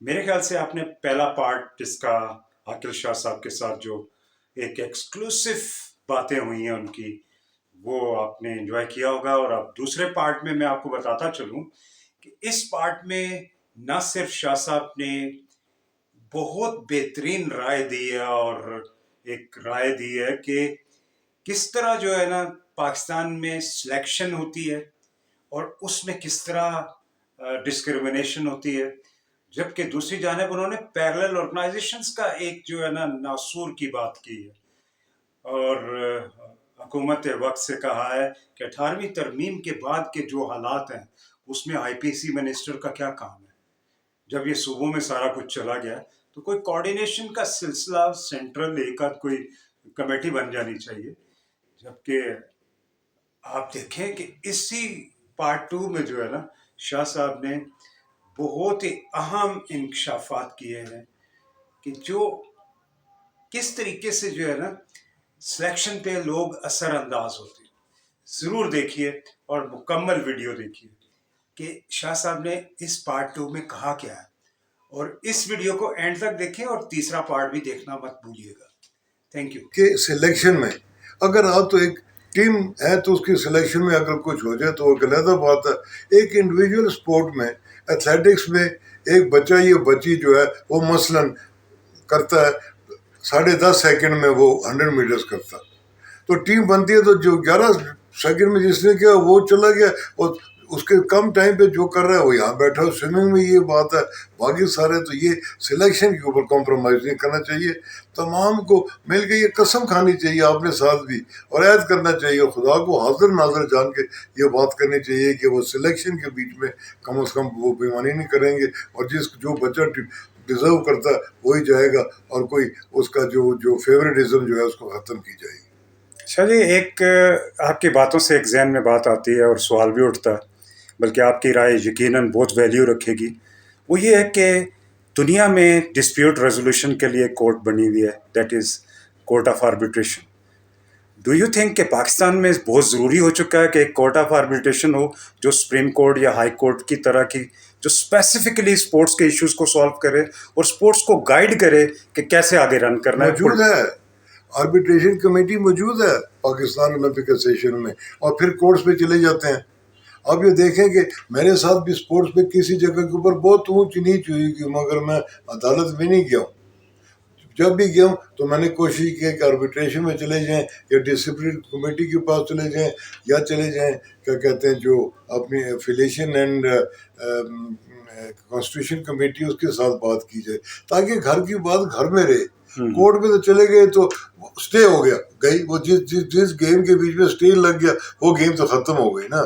میرے خیال سے آپ نے پہلا پارٹ جس کا عاقل شاہ صاحب کے ساتھ جو ایک ایکسکلوسیو باتیں ہوئی ہیں ان کی، وہ آپ نے انجوائے کیا ہوگا. اور اب دوسرے پارٹ میں آپ کو بتاتا چلوں کہ اس پارٹ میں نہ صرف شاہ صاحب نے بہت بہترین رائے دی ہے، اور ایک رائے دی ہے کہ کس طرح جو ہے نا پاکستان میں سلیکشن ہوتی ہے اور اس میں کس طرح ڈسکریمنیشن ہوتی ہے، جبکہ دوسری جانب انہوں نے پیرلل آرگنائزیشنز کا ایک جو ہے نا ناسور کی بات کی ہے. اور حکومت وقت سے کہا ہے کہ 18ویں ترمیم کے بعد کے جو حالات ہیں اس میں آئی پی سی منسٹر کا کیا کام ہے. جب یہ صوبوں میں سارا کچھ چلا گیا تو کوئی کوارڈینیشن کا سلسلہ سینٹرل ایک آدھ کوئی کمیٹی بن جانی چاہیے. جبکہ آپ دیکھیں کہ اسی پارٹ 2 میں جو ہے نا شاہ صاحب نے بہت ہی اہم انکشافات کیے ہیں کہ جو کس طریقے سے جو ہے نا سلیکشن پہ لوگ اثر انداز ہوتے ہیں. ضرور دیکھیے اور مکمل ویڈیو دیکھیے کہ شاہ صاحب نے اس پارٹ 2 میں کہا کیا ہے، اور اس ویڈیو کو اینڈ تک دیکھیں اور تیسرا پارٹ بھی دیکھنا مت بھولیے گا. Thank you. کہ سلیکشن میں اگر آپ تو ایک ٹیم ہے تو اس کی سلیکشن میں اگر کچھ ہو جائے تو وہ علیحدہ بات ہے. ایک انڈیویجول سپورٹ میں ایتھلیٹکس میں ایک بچہ یا بچی جو ہے وہ مثلاً کرتا ہے 10.5 سیکنڈ میں وہ 100 میٹرز کرتا، تو ٹیم بنتی ہے تو جو 11 سیکنڈ میں جس نے کیا وہ چلا گیا، اور اس کے کم ٹائم پہ جو کر رہا ہے وہ یہاں بیٹھا. سوئمنگ میں یہ بات ہے، باقی سارے تو یہ سلیکشن کے اوپر کمپرومائز نہیں کرنا چاہیے. تمام کو مل کے یہ قسم کھانی چاہیے اپنے ساتھ بھی، اور عہد کرنا چاہیے، اور خدا کو حاضر ناظر جان کے یہ بات کرنی چاہیے کہ وہ سلیکشن کے بیچ میں کم از کم وہ بےمانی نہیں کریں گے، اور جو بچہ ڈیزرو کرتا ہے وہی جائے گا، اور کوئی اس کا جو فیوریٹزم جو ہے اس کو ختم کی جائے گی. چلیے، ایک آپ کی باتوں سے ایک ذہن میں بات آتی ہے اور سوال بھی اٹھتا ہے، بلکہ آپ کی رائے یقیناً بہت ویلیو رکھے گی. وہ یہ ہے کہ دنیا میں ڈسپیوٹ ریزولوشن کے لیے کورٹ بنی ہوئی ہے، that is court of arbitration. Do you think کہ پاکستان میں بہت ضروری ہو چکا ہے کہ ایک کورٹ آف آربیٹریشن ہو جو سپریم کورٹ یا ہائی کورٹ کی طرح کی، جو اسپیسیفکلی اسپورٹس کے ایشوز کو سالو کرے اور اسپورٹس کو گائیڈ کرے کہ کیسے آگے رن کرنا ہے؟ موجود ہے، آربیٹریشن کمیٹی موجود ہے پاکستان اولمپک ایسوسیشن میں، اور پھر کورٹس پہ چلے جاتے ہیں. آپ یہ دیکھیں کہ میرے ساتھ بھی اسپورٹس میں کسی جگہ کے اوپر بہت اونچ نیچ ہوئی کہ مگر میں عدالت میں نہیں گیا ہوں. جب بھی گیا ہوں تو میں نے کوشش کی کہ آربیٹریشن میں چلے جائیں، یا ڈسپلن کمیٹی کے پاس چلے جائیں، یا چلے جائیں کیا کہتے ہیں جو اپنی ایفیلیشن اینڈ کانسٹیٹیوشن کمیٹی اس کے ساتھ بات کی جائے، تاکہ گھر کی بات گھر میں رہے. کورٹ میں تو چلے گئے تو سٹے ہو گیا، گئی وہ جس گیم کے بیچ میں سٹے لگ گیا وہ گیم تو ختم ہو گئی نا،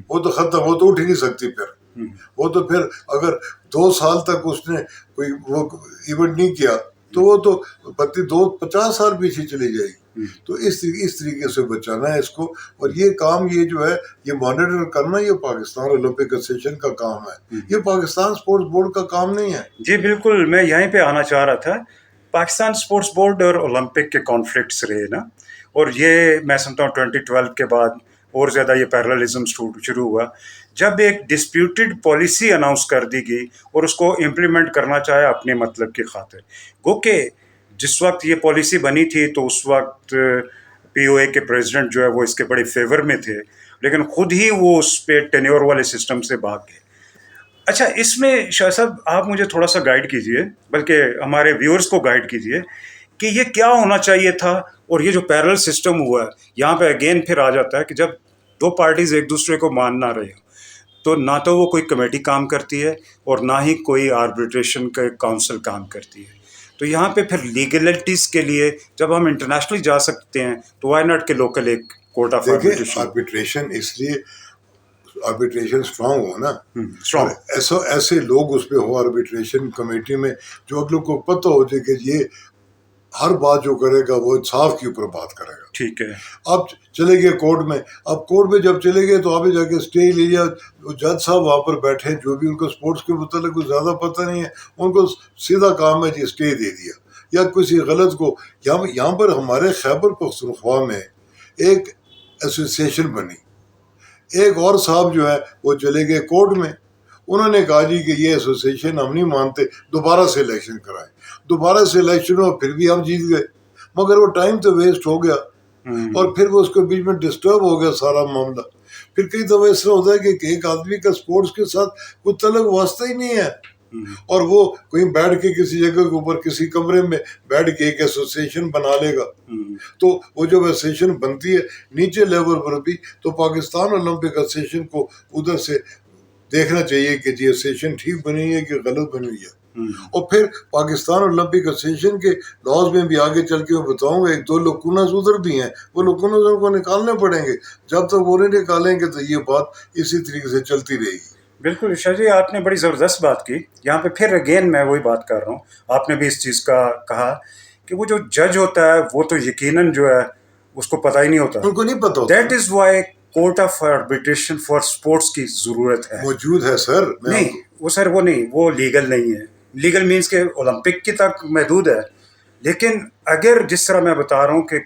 وہ تو ختم، وہ تو اٹھ ہی نہیں سکتی. پھر وہ تو پھر اگر 2 سال تک اس نے کوئی وہ ایونٹ نہیں کیا تو وہ تو 50 سال پیچھے چلی جائے گی. تو اس طریقے سے بچانا ہے اس کو، اور یہ کام یہ جو ہے یہ مانیٹر کرنا یہ پاکستان اولمپک ایسوسیشن کا کام ہے، یہ پاکستان اسپورٹس بورڈ کا کام نہیں ہے. جی بالکل، میں یہیں پہ آنا چاہ رہا تھا. پاکستان اسپورٹس بورڈ اور اولمپک کے کانفلکٹس رہے نا، اور یہ میں سمجھتا ہوں 2012 کے بعد اور زیادہ یہ پیرللزم شروع ہوا جب ایک ڈسپیوٹڈ پالیسی اناؤنس کر دی گئی اور اس کو امپلیمنٹ کرنا چاہے اپنے مطلب کی خاطر. گو کہ جس وقت یہ پالیسی بنی تھی تو اس وقت پی او اے کے پریزیڈنٹ جو ہے وہ اس کے بڑے فیور میں تھے، لیکن خود ہی وہ اس پہ ٹینیور والے سسٹم سے بھاگ گئے. اچھا، اس میں شاہ صاحب آپ مجھے تھوڑا سا گائیڈ کیجئے، بلکہ ہمارے ویورز کو گائیڈ کیجئے کہ یہ کیا ہونا چاہیے تھا، اور یہ جو پیرل سسٹم ہوا ہے یہاں پہ اگین پھر آ جاتا ہے کہ جب 2 پارٹیز ایک دوسرے کو مان نہ رہے تو نہ تو وہ کوئی کمیٹی کام کرتی ہے اور نہ ہی کوئی آربیٹریشن کا کاؤنسل کام کرتی ہے. تو یہاں پہ پھر لیگلٹیز کے لیے جب ہم انٹرنیشنلی جا سکتے ہیں تو وائی ناٹ کے لوکل ایک کورٹ آف دیکھیں آربیٹریشن اس لیے آربیٹریشن اسٹرانگ ہو نا، ایسے لوگ اس پہ ہو آربیٹریشن کمیٹی میں جو اگلوں کو پتہ ہو جائے کہ یہ ہر بات جو کرے گا وہ انصاف کے اوپر بات کرے گا. ٹھیک ہے. اب چلے گئے کورٹ میں، اب کورٹ میں جب چلے گئے تو آگے جا کے اسٹے لے لیا، جج صاحب وہاں پر بیٹھے جو بھی ان کو اسپورٹس کے متعلق کچھ زیادہ پتہ نہیں ہے، ان کو سیدھا کام ہے جی اسٹے دے دیا. یا کسی غلط کو یہاں پر ہمارے خیبر پختونخوا میں ایک ایسوسیشن بنی، ایک اور صاحب جو ہے وہ چلے گئے کورٹ میں، انہوں نے کہا جی کہ یہ ایسوسیشن ہم نہیں مانتے, دوبارہ سے الیکشن کرائیں. دوبارہ سے الیکشن ہوا, پھر بھی ہم جیت گئے, مگر وہ ٹائم تو ویسٹ ہو گیا, اور پھر وہ اس کے بیچ میں ڈسٹرب ہو گیا سارا معاملہ. پھر کئی دفعہ اس طرح ہوتا ہے کہ ایک آدمی کا سپورٹس کے ساتھ کوئی تعلق واسطہ ہی نہیں ہے, اور وہ کہیں بیٹھ کے کسی جگہ کے اوپر کسی کمرے میں بیٹھ کے ایک ایسوسیشن بنا لے گا. تو وہ جب ایسوسیشن بنتی ہے نیچے لیول پر بھی, تو پاکستان اولمپک ایسوسیشن کو ادھر سے دیکھنا چاہیے کہ جی ایسوسیشن ٹھیک بنی ہے کہ غلط بنی ہوئی ہے. اور پھر پاکستان اولمپک ایسوسیشن کے لاز میں بھی آگے چل کے میں بتاؤں گا, ایک دو لکونز ادھر بھی ہیں, وہ لکونز ان کو نکالنے پڑیں گے. جب تک وہ نہیں نکالیں گے تو یہ بات اسی طریقے سے چلتی رہے گی. بالکل عشاء جی, آپ نے بڑی زبردست بات کی. یہاں پہ پھر اگین میں وہی بات کر رہا ہوں, آپ نے بھی اس چیز کا کہا کہ وہ جو جج ہوتا ہے وہ تو یقیناً جو ہے اس کو پتہ ہی نہیں ہوتا, ان کو نہیں پتہ ہوتا. That is why court of arbitration for sports کی ضرورت ہے. موجود ہے سر. نہیں وہ سر وہ نہیں, وہ لیگل نہیں ہے. لیگل مینس کہ اولمپک کی تک محدود ہے, لیکن اگر جس طرح میں بتا رہا ہوں کہ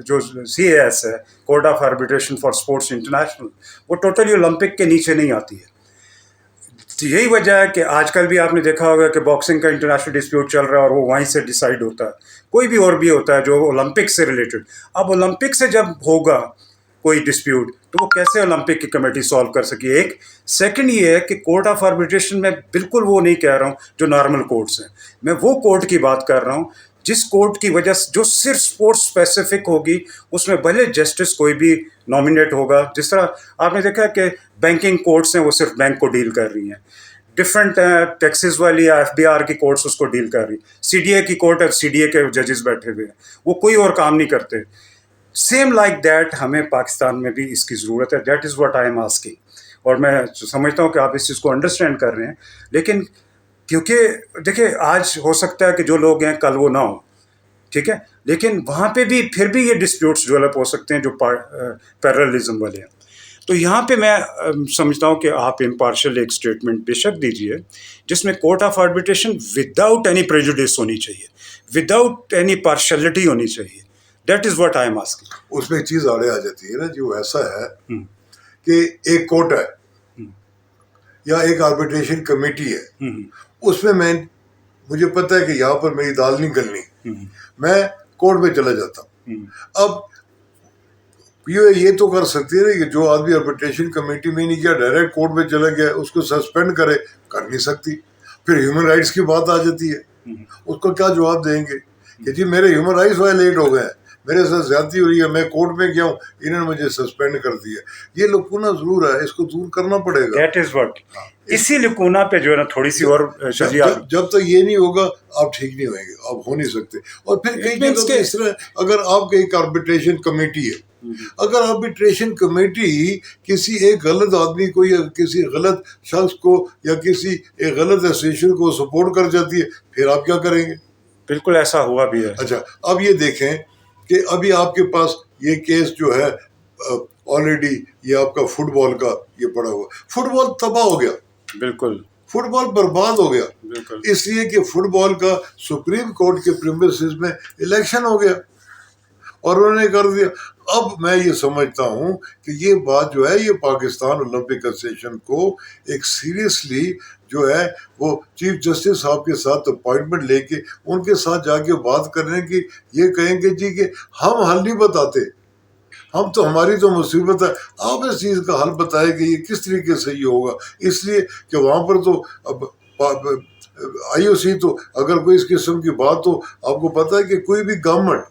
جو سی اے ایس ہے, court of arbitration for sports international, وہ ٹوٹلی اولمپک کے نیچے نہیں آتی ہے. یہی وجہ ہے کہ آج کل بھی آپ نے دیکھا ہوگا کہ باکسنگ کا انٹرنیشنل ڈسپیوٹ چل رہا ہے اور وہ وہیں سے ڈیسائیڈ ہوتا ہے. کوئی بھی اور بھی ہوتا ہے جو اولمپک سے ریلیٹڈ. اب اولمپک سے جب ہوگا کوئی ڈسپیوٹ تو وہ کیسے اولمپک کی کمیٹی سالو کر سکی؟ ایک سیکنڈ یہ ہے کہ کورٹ آف آربیٹریشن میں بالکل وہ نہیں کہہ رہا ہوں جو نارمل کورٹس ہیں, میں وہ کورٹ کی بات کر رہا ہوں جس کورٹ کی وجہ سے جو صرف اسپورٹس اسپیسیفک ہوگی, اس میں بھلے جسٹس کوئی بھی نامینیٹ ہوگا. جس طرح آپ نے دیکھا کہ بینکنگ کورٹس ہیں وہ صرف بینک کو ڈیل کر رہی ہیں, ڈفرینٹ ٹیکسز والی یا ایف بی آر کی کورٹس اس کو ڈیل کر رہی, سی ڈی اے کی کورٹ ہے, سی ڈی اے کے ججز بیٹھے ہوئے ہیں, وہ کوئی اور کام نہیں کرتے. سیم لائک دیٹ ہمیں پاکستان میں بھی اس کی ضرورت ہے. That is what I am asking. اور میں سمجھتا ہوں کہ آپ اس چیز کو انڈرسٹینڈ کر رہے ہیں, لیکن کیونکہ دیکھیں آج ہو سکتا ہے کہ جو لوگ ہیں کل وہ نہ ہوں, ٹھیک ہے, لیکن وہاں پہ بھی پھر بھی یہ ڈسپیوٹس ڈیولپ ہو سکتے ہیں جو پیرلزم والے ہیں. تو یہاں پہ میں سمجھتا ہوں کہ آپ امپارشل ایک اسٹیٹمنٹ بے شک دیجیے جس میں court of arbitration without any prejudice ہونی چاہیے, وداؤٹ اینی پارشلٹی ہونی چاہیے. That is what I am asking. اس میں ایک چیز آڑے آ جاتی ہے نا, جو ایسا ہے کہ ایک کورٹ ہے یا ایک آربیٹریشن کمیٹی ہے, اس میں مجھے پتہ ہے کہ یہاں پر میری دال نہیں گلنی, میں کورٹ میں چلا جاتا ہوں. اب یہ تو کر سکتی ہے نا کہ جو آدمی آربیٹریشن کمیٹی میں نہیں گیا ڈائریکٹ کورٹ میں چلا گیا, اس کو سسپینڈ کرے, کر نہیں سکتی. پھر ہیومن رائٹس کی بات آ جاتی ہے, اس کو کیا جواب دیں گے کہ جی میرے ہیومن رائٹس وائلیٹ ہو گئے ہیں, میرے ساتھ زیادتی ہو رہی ہے, میں کورٹ میں گیا ہوں, انہوں نے مجھے سسپینڈ کر دیا. یہ لکونہ ضرور ہے, اس کو دور کرنا پڑے گا. دیٹ از واٹ, اسی لکونہ پہ جو ہے نا تھوڑی سی اور جب تک یہ نہیں ہوگا آپ ٹھیک نہیں ہوئیں گے, آپ ہو نہیں سکتے. اور پھر کئی جگہ پہ اس طرح اگر آپ کے ایک آربیٹریشن کمیٹی ہے, اگر آربیٹریشن کمیٹی کسی ایک غلط آدمی کو یا کسی غلط شخص کو یا کسی ایک غلط ایسوسیشن کو سپورٹ کر جاتی ہے, پھر آپ کیا کریں گے؟ بالکل ایسا ہوا بھی ہے. اچھا اب یہ دیکھیں کہ ابھی آپ کے پاس یہ کیس جو ہے آلریڈی یہ آپ کا فٹ بال کا یہ پڑا ہوا, فٹ بال تباہ ہو گیا, بالکل فٹ بال برباد ہو گیا, اس لیے کہ فٹ بال کا سپریم کورٹ کے پریمسز میں الیکشن ہو گیا اور انہوں نے کر دیا. اب میں یہ سمجھتا ہوں کہ یہ بات جو ہے یہ پاکستان اولمپک ایسوسیشن کو ایک سیریسلی جو ہے وہ چیف جسٹس صاحب کے ساتھ اپوائنٹمنٹ لے کے ان کے ساتھ جا کے بات کرنے کی, یہ کہیں گے جی کہ ہم حل نہیں بتاتے, ہم تو ہماری تو مصیبت ہے, آپ اس چیز کا حل بتائیں کہ یہ کس طریقے سے یہ ہوگا. اس لیے کہ وہاں پر تو اب آئی او سی تو اگر کوئی اس قسم کی بات ہو, آپ کو پتہ ہے کہ کوئی بھی گورنمنٹ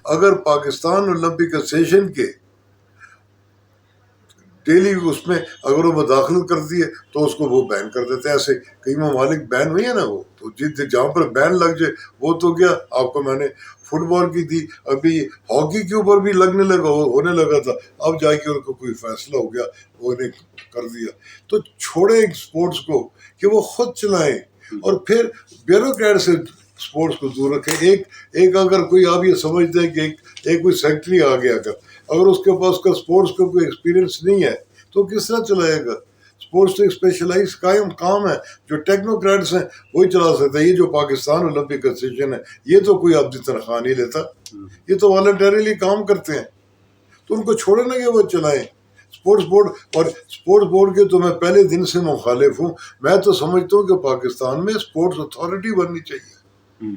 اگر پاکستان اولمپک ایسوسیشن کے ڈیلی اس میں اگر وہ مداخلت کرتی ہے تو اس کو وہ بین کر دیتے ہیں. ایسے کئی ممالک بین ہوئی ہیں نا, وہ تو جہاں پر بین لگ جائے وہ تو کیا, آپ کو میں نے فٹ بال کی دی, ابھی ہاکی کے اوپر بھی لگنے لگا, ہونے لگا تھا, اب جا کے ان کو کوئی فیصلہ ہو گیا, وہ نے کر دیا. تو چھوڑیں اسپورٹس کو کہ وہ خود چلائیں, اور پھر بیوروکریٹ سے اسپورٹس کو دور رکھیں. ایک اگر کوئی آپ یہ سمجھتے ہیں کہ ایک کوئی سیکٹری آ گیا, اگر اس کے پاس کا اسپورٹس کا کوئی ایکسپیرئنس نہیں ہے تو کس طرح چلائے گا؟ اسپورٹس تو ایک اسپیشلائز کام ہے, جو ٹیکنوکریٹس ہیں وہی چلا سکتا ہے. یہ جو پاکستان اولمپک ایسوسیشن ہے یہ تو کوئی اپنی تنخواہ نہیں لیتا, یہ تو والنٹریلی کام کرتے ہیں, تو ان کو چھوڑے نا کہ وہ چلائیں. اسپورٹس بورڈ کے تو میں پہلے دن سے مخالف ہوں. میں تو سمجھتا ہوں کہ پاکستان میں اسپورٹس اتھارٹی بننی چاہیے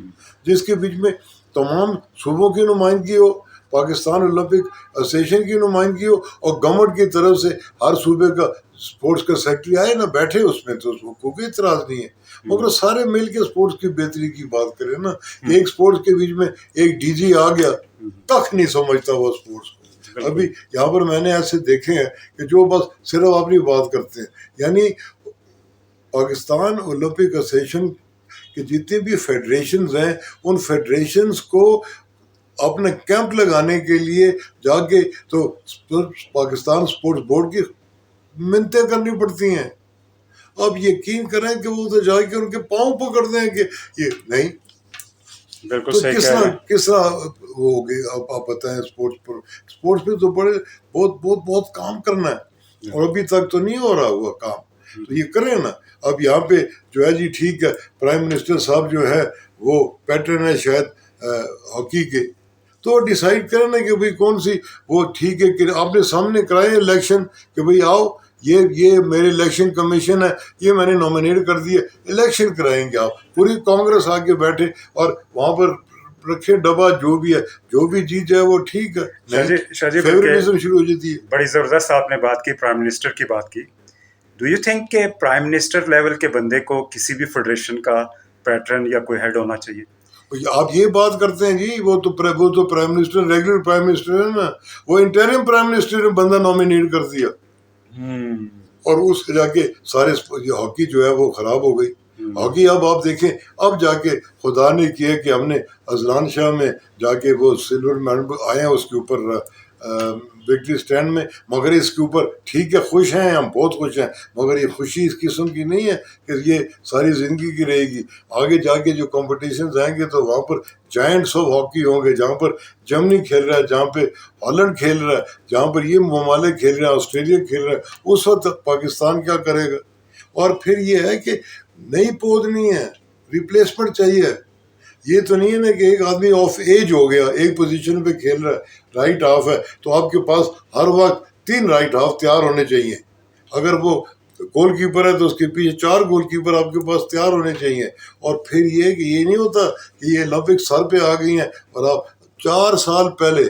جس کے بیچ میں تمام صوبوں کی نمائندگی ہو, پاکستان اولمپک ایسوسیشن کی نمائندگی ہو, اور گورنمنٹ کی طرف سے ہر صوبے کا اسپورٹس کا سیکٹری آئے نا, بیٹھے اس میں, تو اس کو کوئی اعتراض نہیں ہے, مگر سارے مل کے اسپورٹس کی بہتری کی بات کریں نا. ایک اسپورٹس کے بیچ میں ایک ڈی جی آ گیا, تک نہیں سمجھتا وہ اسپورٹس کو. ابھی یہاں پر میں نے ایسے دیکھے ہیں کہ جو بس صرف اپنی بات کرتے ہیں. یعنی پاکستان اولمپک ایسوسیشن کے جتنے بھی فیڈریشنز ہیں, ان فیڈریشنز کو اپنے کیمپ لگانے کے لیے جا کے تو پاکستان اسپورٹس بورڈ کی منتیں کرنی پڑتی ہیں. اب یقین کریں کہ وہ تو جا کے ان کے پاؤں پکڑ دیں کہ یہ نہیں, بالکل تو صحیح کس طرح وہ ہوگی. آپ بتائیں, اسپورٹس پہ تو بڑے بہت کام کرنا ہے, اور ابھی تک تو نہیں ہو رہا ہوا کام, تو یہ کریں نا. اب یہاں پہ جو ہے جی ٹھیک ہے, پرائم منسٹر صاحب جو ہے وہ پیٹرن ہے شاید ہاکی کے, تو ڈیسائیڈ کریں نا کہ بھئی کون سی وہ ٹھیک ہے کہ آپ نے سامنے کرائے الیکشن کہ بھئی آؤ یہ میرے الیکشن کمیشن ہے, یہ میں نے نومینیٹ کر دیا, الیکشن کرائیں گے آپ, پوری کانگریس آ کے بیٹھے اور وہاں پر رکھے ڈبہ, جو بھی ہے جو بھی جیت جائے وہ ٹھیک ہے. فیوریٹزم شروع ہو جاتی ہے. بڑی زبردست آپ نے بات کی, پرائم منسٹر کی بات کی. ڈو یو تھنک کہ پرائم منسٹر لیول کے بندے کو کسی بھی فیڈریشن کا پیٹرن یا کوئی ہیڈ ہونا چاہیے؟ آپ یہ بات کرتے ہیں جی, وہ تو prime minister regular prime minister ہے نا, وہ انٹرم پرائم منسٹر نے بندہ نومینیٹ کر دیا, اور اس جا کے سارے ہاکی جو ہے وہ خراب ہو گئی. ہاکی اب آپ دیکھیں, اب جا کے خدا نے کیا کہ ہم نے اذلان شاہ میں جا کے وہ سلور میڈل آئے ہیں اس کے اوپر وکٹری سٹینڈ میں, مگر اس کے اوپر ٹھیک ہے خوش ہیں ہم, بہت خوش ہیں, مگر یہ خوشی اس قسم کی نہیں ہے کہ یہ ساری زندگی کی رہے گی. آگے جا کے جو کمپٹیشنز آئیں گے تو وہاں پر جائنٹس آف ہاکی ہوں گے, جہاں پر جرمنی کھیل رہا ہے, جہاں پہ ہالینڈ کھیل رہا ہے, جہاں پر یہ ممالک کھیل رہے ہیں, آسٹریلیا کھیل رہا ہے. اس وقت پاکستان کیا کرے گا؟ اور پھر یہ ہے کہ نئی پود نہیں ہے, ریپلیسمنٹ چاہیے. یہ تو نہیں ہے نا کہ ایک آدمی آف ایج ہو گیا, ایک پوزیشن پہ کھیل رہا ہے, رائٹ ہاف ہے, تو آپ کے پاس ہر وقت 3 رائٹ ہاف تیار ہونے چاہیے. اگر وہ گول کیپر ہے تو اس کے پیچھے 4 گول کیپر آپ کے پاس تیار ہونے چاہیے. اور پھر یہ کہ یہ نہیں ہوتا کہ یہ اولمپک سر پہ آ گئی ہیں اور آپ 4 سال پہلے,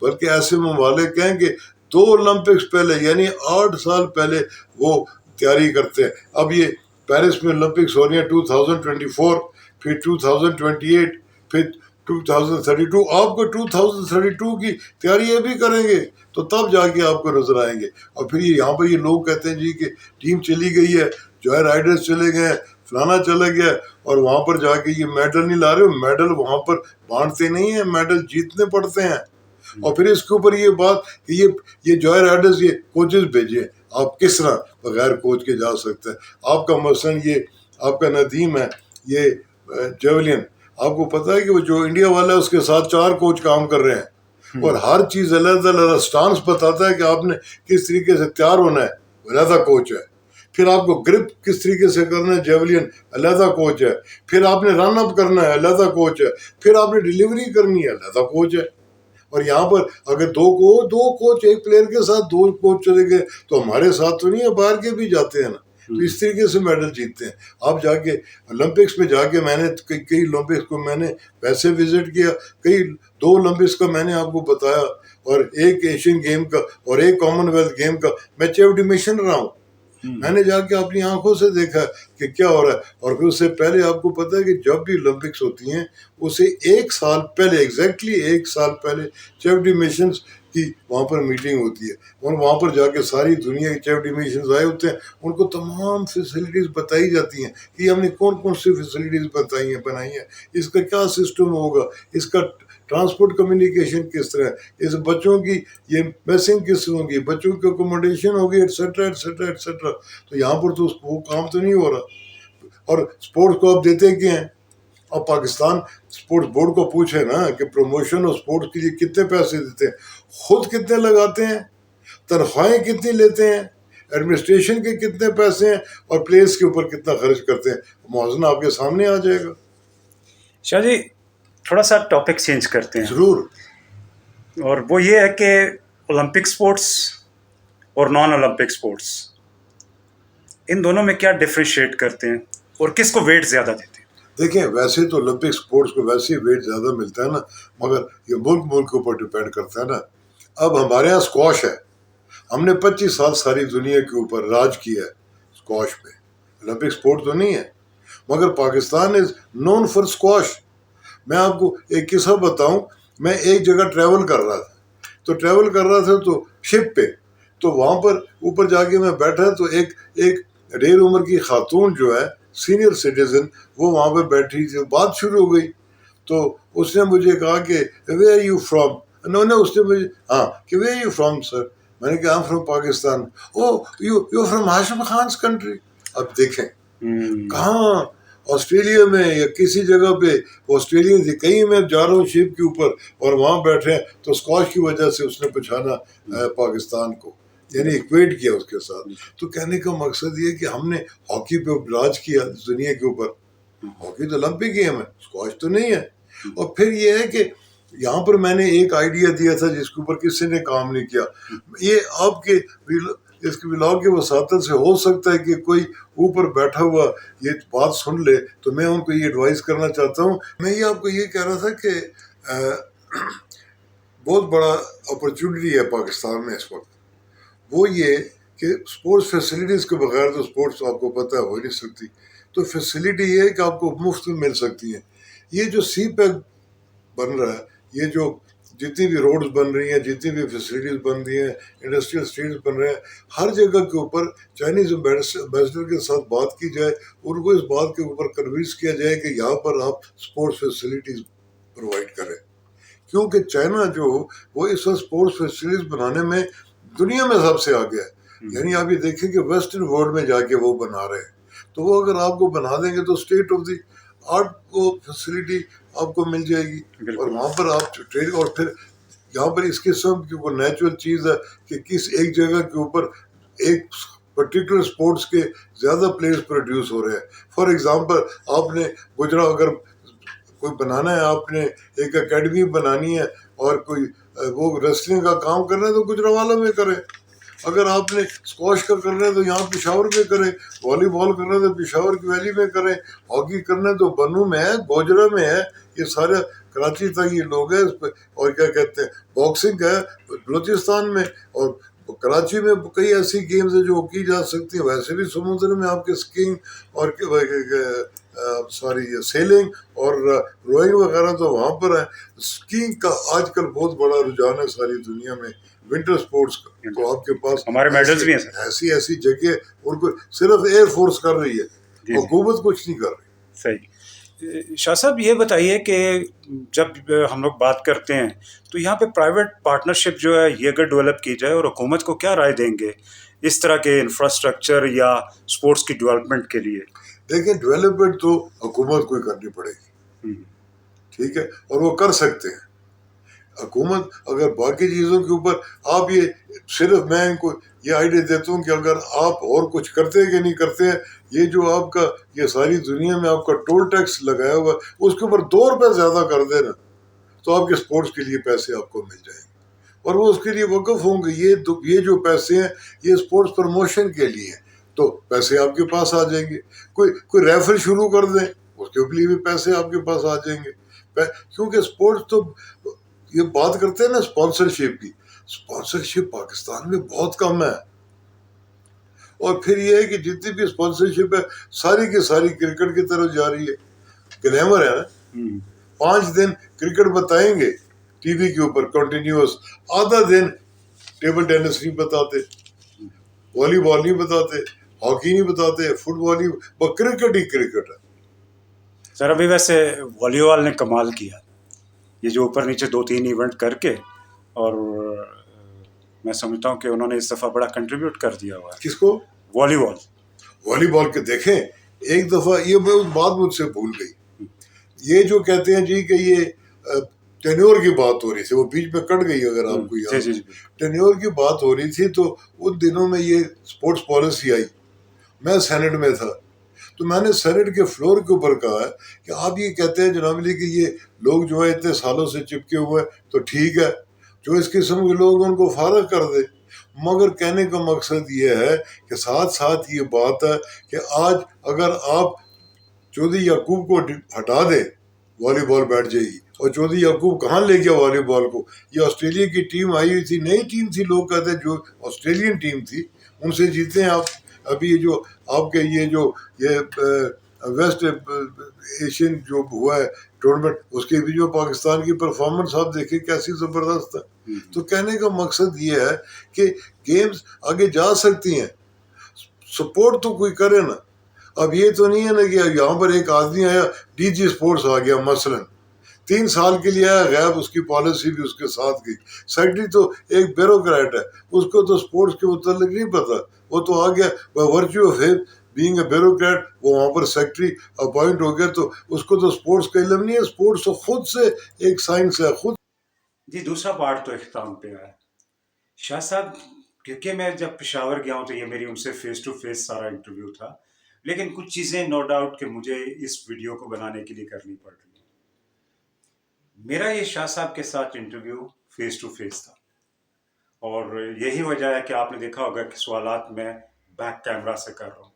بلکہ ایسے ممالک ہیں کہ 2 اولمپکس پہلے یعنی 8 سال پہلے وہ تیاری کرتے ہیں. اب یہ پیرس میں اولمپکس ہو رہی ہیں 2024, پھر 2028, پھر 2032. آپ کو 2032 کی تیاری یہ بھی کریں گے تو تب جا کے آپ کو نظر آئیں گے. اور پھر یہاں پہ یہ لوگ کہتے ہیں جی کہ ٹیم چلی گئی ہے, جو ہے رائڈرز چلے گئے ہیں, فلانا چلا گیا, اور وہاں پر جا کے یہ میڈل نہیں لا رہے. میڈل وہاں پر بانٹتے نہیں ہیں, میڈل جیتنے پڑتے ہیں. اور پھر اس کے اوپر یہ بات کہ یہ جو ہے رائڈرز یہ کوچز بھیجے, آپ کس طرح بغیر کوچ کے جا سکتے ہیں؟ آپ کا مثلاً یہ آپ کا ندیم ہے یہ جیولین, آپ کو پتہ ہے کہ وہ جو انڈیا والا ہے اس کے ساتھ 4 کوچ کام کر رہے ہیں, اور ہر چیز علیحدہ علیحدہ سٹانس بتاتا ہے کہ آپ نے کس طریقے سے تیار ہونا ہے, علیحدہ کوچ ہے. پھر آپ کو گرپ کس طریقے سے کرنا ہے, جیولین علیحدہ کوچ ہے. پھر آپ نے رن اپ کرنا ہے, علیحدہ کوچ ہے. پھر آپ نے ڈیلیوری کرنی ہے, علیحدہ کوچ ہے. اور یہاں پر اگر 2 کوچ ایک پلیئر کے ساتھ 2 کوچ چلے گئے تو ہمارے ساتھ تو نہیں ہے, باہر کے بھی جاتے ہیں نا, تو اس طریقے سے میڈل جیتتے ہیں. آپ جا کے اولمپکس میں جا کے, میں نے کئی اولمپکس کو میں نے ویسے وزٹ کیا, 2 اولمپکس کا میں نے آپ کو بتایا, اور ایک ایشین گیم کا اور ایک کامن ویلتھ گیم کا میں چیف ڈیمیشن رہا ہوں. میں نے جا کے اپنی آنکھوں سے دیکھا کہ کیا ہو رہا ہے. اور پھر اس سے پہلے آپ کو پتہ ہے کہ جب بھی اولمپکس ہوتی ہیں اسے 1 سال پہلے, ایگزیکٹلی 1 سال پہلے چیف ڈیمیشنز کی وہاں پر میٹنگ ہوتی ہے, اور وہاں پر جا کے ساری دنیا کے چیف ڈیمیشنز آئے ہوتے ہیں. ان کو تمام فیسلٹیز بتائی جاتی ہیں کہ ہم نے کون سی فیسلٹیز بنائی ہیں, اس کا کیا سسٹم ہوگا, اس کا ٹرانسپورٹ کمیونیکیشن کس طرح ہے, اس بچوں کی یہ میسنگ کس طرح ہوگی, بچوں کی اکوموڈیشن ہوگی, ایٹسیٹرا ایٹسیٹرا ایٹسیٹرا. تو یہاں پر تو وہ کام تو نہیں ہو رہا. اور اسپورٹس کو آپ دیتے کیا ہیں؟ اب پاکستان اسپورٹس بورڈ کو پوچھے نا کہ پروموشن اور اسپورٹس کے لیے کتنے پیسے دیتے ہیں, خود کتنے لگاتے ہیں, تنخواہیں کتنی لیتے ہیں, ایڈمنسٹریشن کے کتنے پیسے ہیں, اور پلیس کے اوپر کتنا خرچ کرتے ہیں. موازنہ آپ کے سامنے آ جائے گا. شاہ جی تھوڑا سا ٹاپک چینج کرتے ہیں. ضرور. اور وہ یہ ہے کہ اولمپک سپورٹس اور نان اولمپک اسپورٹس، ان دونوں میں کیا ڈفرینشیٹ کرتے ہیں اور کس کو ویٹ زیادہ دیتے ہیں؟ دیکھیں ویسے تو اولمپک سپورٹس کو ویسے ہی ویٹ زیادہ ملتا ہے نا، مگر یہ ملک کے اوپر ڈپینڈ کرتا ہے نا. اب ہمارے یہاں اسکواش ہے، ہم نے 25 سال ساری دنیا کے اوپر راج کیا ہے اسکواش میں. اولمپک سپورٹ تو نہیں ہے، مگر پاکستان از نون فار اسکواش. میں آپ کو ایک قصہ بتاؤں. میں ایک جگہ ٹریول کر رہا تھا تو شپ پہ، تو وہاں پر اوپر جا کے میں بیٹھا تو ایک ڈیر عمر کی خاتون جو ہے سینئر سٹیزن، وہ وہاں پہ بیٹھی تھی. بات شروع ہو گئی تو اس نے مجھے کہا کہ ویئر آر یو فرام. اس نے مجھے کہ where are you from sir. میں نے کہا I am from Pakistan. Oh you from Hashim Khan's country. اب دیکھیں کہاں آسٹریلیا میں یا کسی جگہ پہ، آسٹریلیا سے کہیں میں جا رہا ہوں شپ کے اوپر اور وہاں بیٹھے ہیں تو اسکواش کی وجہ سے اس نے پہچانا پاکستان کو، یعنی اکویٹ کیا اس کے ساتھ. تو کہنے کا مقصد یہ کہ ہم نے ہاکی پہ راج کیا دنیا کے اوپر. ہاکی تو اولمپک گیم ہے، اسکواش تو نہیں ہے. اور پھر یہ ہے کہ یہاں پر میں نے ایک آئیڈیا دیا تھا جس کے اوپر کسی نے کام نہیں کیا. یہ آپ کے اس کے ولاگ کی وساطت سے ہو سکتا ہے کہ کوئی اوپر بیٹھا ہوا یہ بات سن لے، تو میں ان کو یہ ایڈوائز کرنا چاہتا ہوں. میں یہ آپ کو یہ کہہ رہا تھا کہ بہت بڑا اپرچونٹی ہے پاکستان میں اس وقت، وہ یہ کہ اسپورٹس فیسلٹیز کے بغیر تو اسپورٹس آپ کو پتہ ہو نہیں سکتی. تو فیسلٹی یہ ہے کہ آپ کو مفت میں مل سکتی ہیں. یہ جو سی پیک بن رہا ہے، یہ جو جتنی بھی روڈز بن رہی ہیں، جتنی بھی فیسلٹیز بن رہی ہیں، انڈسٹریل اسٹریٹس بن رہے ہیں، ہر جگہ کے اوپر چائنیز امبیسڈر کے ساتھ بات کی جائے اور ان کو اس بات کے اوپر کنوینس کیا جائے کہ یہاں پر آپ اسپورٹس فیسلٹیز پرووائڈ کریں. کیونکہ چائنا جو وہ اس وقت اسپورٹس فیسلٹیز بنانے میں دنیا میں سب سے آگے ہے. یعنی آپ یہ دیکھیں کہ ویسٹرن ورلڈ میں جا کے وہ بنا رہے ہیں. تو وہ اگر آپ کو بنا دیں گے تو اسٹیٹ آف دی آرٹ کو فیسلٹی آپ کو مل جائے گی، اور وہاں پر آپ ٹریننگ. اور پھر یہاں پر اس قسم کی کوئی نیچرل چیز ہے کہ کس ایک جگہ کے اوپر ایک پرٹیکولر اسپورٹس کے زیادہ پلیئرز پروڈیوس ہو رہے ہیں. فار ایگزامپل آپ نے اگر کوئی بنانا ہے، آپ نے ایک اکیڈمی بنانی ہے اور کوئی وہ ریسلنگ کا کام کرنا ہے تو گجرانوالہ میں کریں. اگر آپ نے اسکواش کا کرنا ہے تو یہاں پشاور میں کریں. والی بال کرنا ہے تو پشاور کی ویلی میں کریں. ہاکی کرنا ہے تو بنو میں ہے، گوجرا میں ہے. یہ سارے کراچی تک یہ لوگ ہیں اس پہ. اور کیا کہتے ہیں، باکسنگ ہے بلوچستان میں، اور کراچی میں کئی ایسی گیمز ہیں جو کی جا سکتی ہیں. ویسے بھی سمندر میں آپ کے اسکینگ اور سیلنگ اور روئنگ وغیرہ تو وہاں پر ہے. اسکینگ کا آج کل بہت بڑا رجحان ہے ساری دنیا میں، ونٹر سپورٹس کا. تو آپ کے پاس ہمارے میڈلز بھی ہیں سر. ایسی جگہ ان کو صرف ایئر فورس کر رہی ہے، حکومت کچھ نہیں کر رہی. صحیح. شاہ صاحب یہ بتائیے کہ جب ہم لوگ بات کرتے ہیں تو یہاں پہ پرائیویٹ پارٹنرشپ جو ہے یہ اگر ڈیولپ کی جائے، اور حکومت کو کیا رائے دیں گے اس طرح کے انفراسٹرکچر یا اسپورٹس کی ڈیولپمنٹ کے لیے؟ دیکھیں ڈیولپمنٹ تو حکومت کو ہی کرنی پڑے گی، ٹھیک ہے، اور وہ کر سکتے ہیں. حکومت اگر باقی چیزوں کے اوپر آپ یہ صرف میں ان کو یہ آئیڈیا دیتا ہوں کہ اگر آپ اور کچھ کرتے ہیں کہ نہیں کرتے ہیں، یہ جو آپ کا یہ ساری دنیا میں آپ کا ٹول ٹیکس لگایا ہوا ہے اس کے اوپر 2 روپے زیادہ کر دینا تو آپ کے سپورٹس کے لیے پیسے آپ کو مل جائیں گے، اور وہ اس کے لیے وقف ہوں گے. یہ جو پیسے ہیں یہ سپورٹس پروموشن کے لیے ہیں، تو پیسے آپ کے پاس آ جائیں گے. کوئی ریفر شروع کر دیں، اس کے لیے بھی پیسے آپ کے پاس آ جائیں گے. کیونکہ سپورٹس تو یہ بات کرتے ہیں نا اسپانسرشپ کی، اسپانسرشپ پاکستان میں بہت کم ہے. اور پھر یہ ہے کہ جتنی بھی اسپانسرشپ ہے ساری کی ساری کرکٹ کی طرف جا رہی ہے. گلیمر ہے نا، 5 دن کرکٹ بتائیں گے ٹی وی کے اوپر کنٹینیوس، آدھا دن ٹیبل ٹینس نہیں بتاتے، والی بال نہیں بتاتے، ہاکی نہیں بتاتے، فٹ بال نہیں، کرکٹ ہی کرکٹ ہے. سر ابھی ویسے والی بال نے کمال کیا، یہ جو اوپر نیچے 2-3 ایونٹ کر کے، اور میں سمجھتا ہوں کہ انہوں نے اس دفعہ بڑا کنٹریبیوٹ کر دیا ہوا ہے. کس کو؟ والی بال. والی بال کے دیکھیں ایک دفعہ یہ بات مجھ سے بھول گئی. یہ جو کہتے ہیں جی کہ یہ ٹینیور کی بات ہو رہی تھی، وہ بیچ میں کٹ گئی اگر آپ کو یاد. ٹینیور کی بات ہو رہی تھی تو ان دنوں میں یہ اسپورٹس پالیسی آئی، میں سینٹ میں تھا، تو میں نے سینٹ کے فلور کے اوپر کہا ہے کہ آپ یہ کہتے ہیں جناب علی کہ یہ لوگ جو ہے اتنے سالوں سے چپکے ہوئے تو ٹھیک ہے، جو اس قسم کے لوگ ان کو فارغ کر دے. مگر کہنے کا مقصد یہ ہے کہ ساتھ ساتھ یہ بات ہے کہ آج اگر آپ چودھری یعقوب کو ہٹا دے والی بال بیٹھ جائے گی. اور چودھری یعقوب کہاں لے گیا والی بال کو؟ یہ آسٹریلیا کی ٹیم آئی ہوئی تھی, نئی ٹیم تھی, لوگ کہتے ہیں جو آسٹریلین ٹیم تھی ان سے جیتے ہیں آپ. ابھی یہ جو آپ کے یہ ویسٹ ایشین جو ہوا ہے ٹورنامنٹ, اس کے بھی جو پاکستان کی پرفارمنس آپ دیکھیں کیسی زبردست ہے. تو کہنے کا مقصد یہ ہے کہ گیمز آگے جا سکتی ہیں, سپورٹ تو کوئی کرے نا. اب یہ تو نہیں ہے نا کہ یہاں پر ایک آدمی آیا, ڈی جی اسپورٹس آ گیا مثلاً, 3 سال کے لیے آیا, غائب, اس کی پالیسی بھی اس کے ساتھ گئی. سیکرٹری تو ایک بیوروکریٹ ہے, اس کو تو اسپورٹس کے متعلق نہیں پتا, وہ تو آ گیا virtue of being a bureaucrat, وہ وہاں پر سیکرٹری اپوائنٹ ہو گیا, تو اس کو تو اسپورٹس کا علم نہیں ہے. اسپورٹس تو خود سے ایک سائنس ہے خود. جی دوسرا پارٹ تو اختتام پہ آیا شاہ صاحب. کیونکہ میں جب پشاور گیا ہوں تو یہ میری ان سے فیس ٹو فیس سارا انٹرویو تھا, لیکن کچھ چیزیں نو ڈاؤٹ کہ مجھے اس ویڈیو کو بنانے کے لیے کرنی پڑ رہی ہیں. میرا یہ شاہ صاحب کے ساتھ انٹرویو فیس ٹو فیس تھا, اور یہی وجہ ہے کہ آپ نے دیکھا ہوگا کہ سوالات میں بیک کیمرہ سے کر رہا ہوں.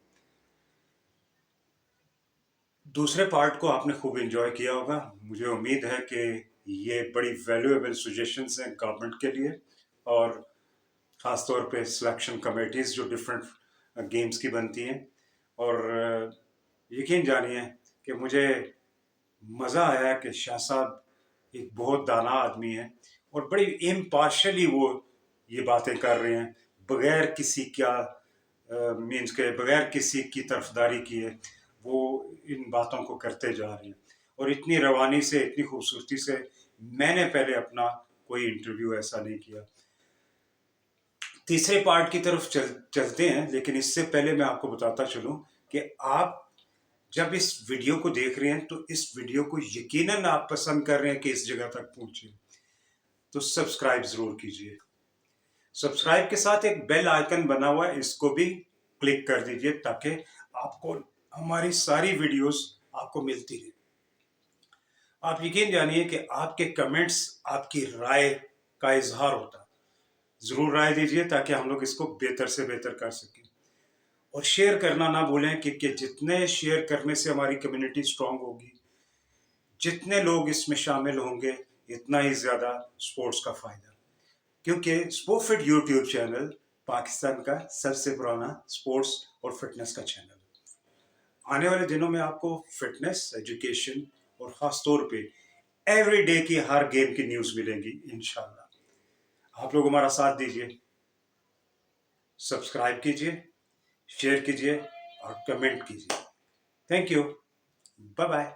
دوسرے پارٹ کو آپ نے خوب انجوائے کیا ہوگا. مجھے امید ہے کہ یہ بڑی ویلیویبل سجیشنز ہیں گورنمنٹ کے لیے, اور خاص طور پہ سلیکشن کمیٹیز جو ڈفرینٹ گیمز کی بنتی ہیں. اور یقین جانیے کہ مجھے مزہ آیا کہ شاہ صاحب ایک بہت دانا آدمی ہیں, اور بڑی امپارشلی وہ یہ باتیں کر رہے ہیں, بغیر کسی کیا مینس کے بغیر کسی کی طرفداری کیے وہ ان باتوں کو کرتے جا رہے ہیں, اور اتنی روانی سے, اتنی خوبصورتی سے میں نے پہلے اپنا کوئی انٹرویو ایسا نہیں کیا. تیسرے پارٹ کی طرف چلتے ہیں, لیکن اس سے پہلے میں آپ کو بتاتا چلوں کہ آپ جب اس ویڈیو کو دیکھ رہے ہیں تو اس ویڈیو کو یقیناً آپ پسند کر رہے ہیں کہ اس جگہ تک پہنچے, تو سبسکرائب ضرور کیجئے. سبسکرائب کے ساتھ ایک بیل آئیکن بنا ہوا ہے, اس کو بھی کلک کر دیجئے تاکہ آپ کو ہماری ساری ویڈیوز آپ کو ملتی رہے. آپ یقین جانیے کہ آپ کے کمنٹس آپ کی رائے کا اظہار ہوتا ہے. ضرور رائے دیجئے تاکہ ہم لوگ اس کو بہتر سے بہتر کر سکیں, اور شیئر کرنا نہ بھولیں, کہ جتنے شیئر کرنے سے ہماری کمیونٹی سٹرونگ ہوگی, جتنے لوگ اس میں شامل ہوں گے, اتنا ہی زیادہ سپورٹس کا فائدہ. کیونکہ sport fit YouTube channel Pakistan کا سب سے پرانا سپورٹس اور فٹنس کا چینل ہے. آنے والے دنوں میں آپ کو فٹنس, ایجوکیشن اور خاص طور پہ ایوری ڈے کی ہر گیم کی نیوز ملیں گی انشاءاللہ. آپ لوگ ہمارا ساتھ دیجئے, سبسکرائب کیجئے, شیئر کیجئے اور کمنٹ کیجئے. Thank you, bye bye.